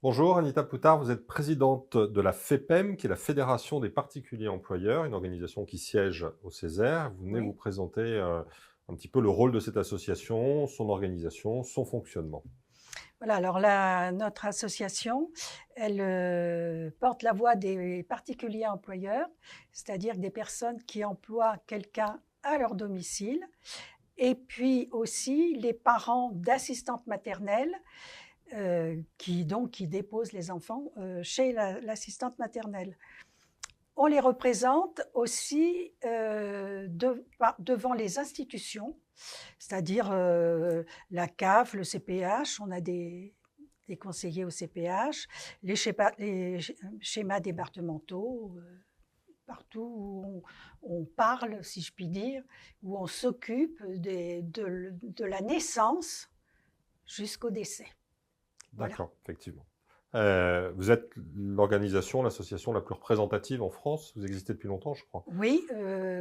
Bonjour Anita Poutard, vous êtes présidente de la FEPEM, qui est la Fédération des particuliers employeurs, une organisation qui siège au Césaire. Vous venez vous Oui. présenter un petit peu le rôle de cette association, son organisation, son fonctionnement. Voilà, alors là, notre association, elle porte la voix des particuliers employeurs, c'est-à-dire des personnes qui emploient quelqu'un à leur domicile, et puis aussi les parents d'assistantes maternelles qui déposent les enfants chez l'assistante maternelle. On les représente aussi devant les institutions, c'est-à-dire la CAF, le CPH, on a des conseillers au CPH, les schémas départementaux, partout où on parle, si je puis dire, où on s'occupe de la naissance jusqu'au décès. Voilà. D'accord, effectivement. Vous êtes l'organisation, l'association la plus représentative en France. Vous existez depuis longtemps, je crois. Oui,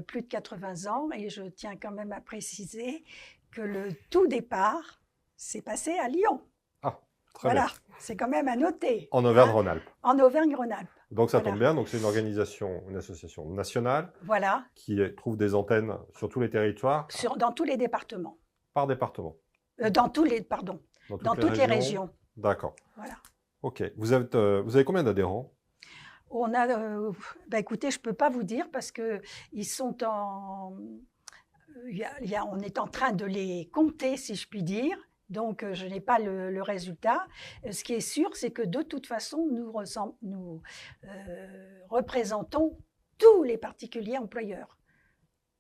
plus de 80 ans, et je tiens quand même à préciser que le tout départ s'est passé à Lyon. Ah, très bien. Voilà, c'est quand même à noter. En Hein, Auvergne-Rhône-Alpes. en Auvergne-Rhône-Alpes. Donc ça Voilà. tombe bien, donc c'est une organisation, une association nationale Voilà, qui trouve des antennes sur tous les territoires, dans tous les départements. par département, Pardon, dans dans toutes les toutes les régions. régions. D'accord. Voilà. Ok. Vous avez combien d'adhérents? On a, écoutez, je ne peux pas vous dire parce que ils sont en, on est en train de les compter, si je puis dire. Donc, je n'ai pas le résultat. Ce qui est sûr, c'est que de toute façon, nous représentons tous les particuliers employeurs.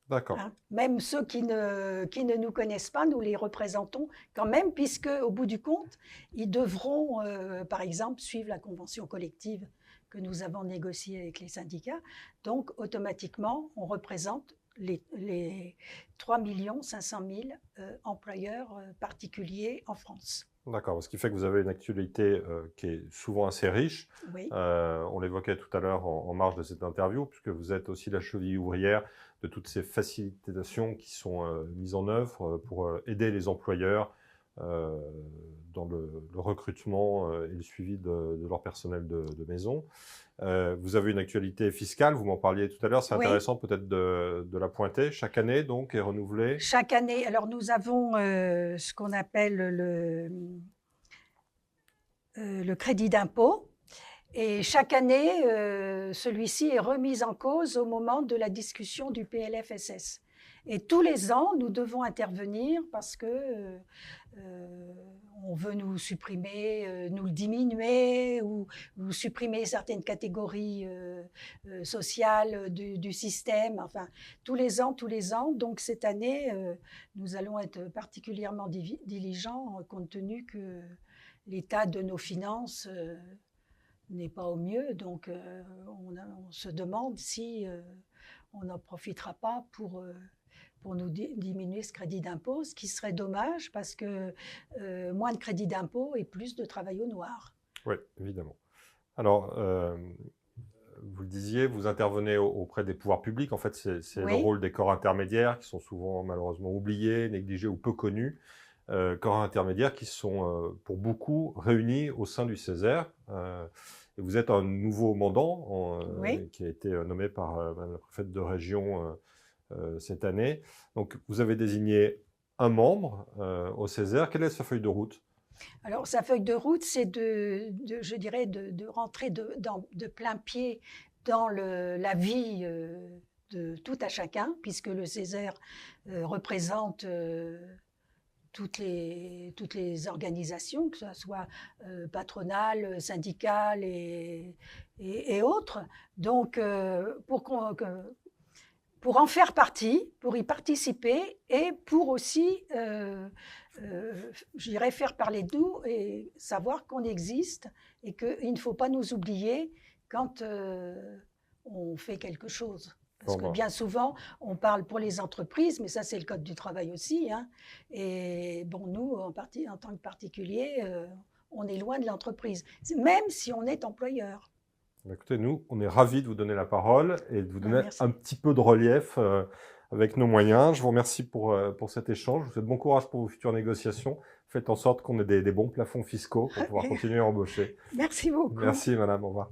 D'accord. Hein. Même ceux qui ne nous connaissent pas, nous les représentons quand même, puisque au bout du compte, ils devront, par exemple, suivre la convention collective que nous avons négociée avec les syndicats. Donc, automatiquement, on représente les 3 500 000 employeurs particuliers en France. D'accord. Ce qui fait que vous avez une actualité qui est souvent assez riche. Oui. On l'évoquait tout à l'heure en marge de cette interview, puisque vous êtes aussi la cheville ouvrière de toutes ces facilitations qui sont mises en œuvre pour aider les employeurs dans le recrutement et le suivi de leur personnel de maison. Vous avez une actualité fiscale, vous m'en parliez tout à l'heure, c'est Oui. intéressant peut-être de la pointer. Chaque année, donc, est renouvelée. Chaque année, alors nous avons ce qu'on appelle le crédit d'impôt. Et chaque année, celui-ci est remis en cause au moment de la discussion du PLFSS. Et tous les ans, nous devons intervenir parce que on veut nous supprimer, nous le diminuer ou supprimer certaines catégories sociales du système. Enfin, tous les ans. Donc cette année, nous allons être particulièrement diligents compte tenu que l'état de nos finances n'est pas au mieux. Donc on se demande si on n'en profitera pas pour nous diminuer ce crédit d'impôt, ce qui serait dommage parce que moins de crédit d'impôt et plus de travail au noir. Oui, évidemment. Alors, vous le disiez, vous intervenez auprès des pouvoirs publics. En fait, c'est Oui. le rôle des corps intermédiaires qui sont souvent malheureusement oubliés, négligés ou peu connus. Corps intermédiaires qui sont pour beaucoup réunis au sein du Césaire. Et vous êtes un nouveau mandant Oui. qui a été nommé par Madame la préfète de région cette année. Donc, vous avez désigné un membre au Césaire. Quelle est sa feuille de route? Alors, sa feuille de route, c'est je dirais, de rentrer de plein pied dans la vie de tout à chacun, puisque le Césaire représente toutes les organisations, que ce soit patronales, syndicales et autres. Donc, pour en faire partie, pour y participer et pour aussi, je dirais, faire parler de nous et savoir qu'on existe et qu'il ne faut pas nous oublier quand on fait quelque chose. Parce que bien souvent, on parle pour les entreprises, mais ça, c'est le code du travail aussi. Hein. Et bon, nous, en tant que particulier, on est loin de l'entreprise, même si on est employeur. Écoutez, nous, on est ravis de vous donner la parole et de vous donner Merci. un petit peu de relief avec nos moyens. Je vous remercie pour cet échange. Je vous souhaite bon courage pour vos futures négociations. faites en sorte qu'on ait des bons plafonds fiscaux pour pouvoir continuer à embaucher. Merci beaucoup. Merci, madame. Au revoir.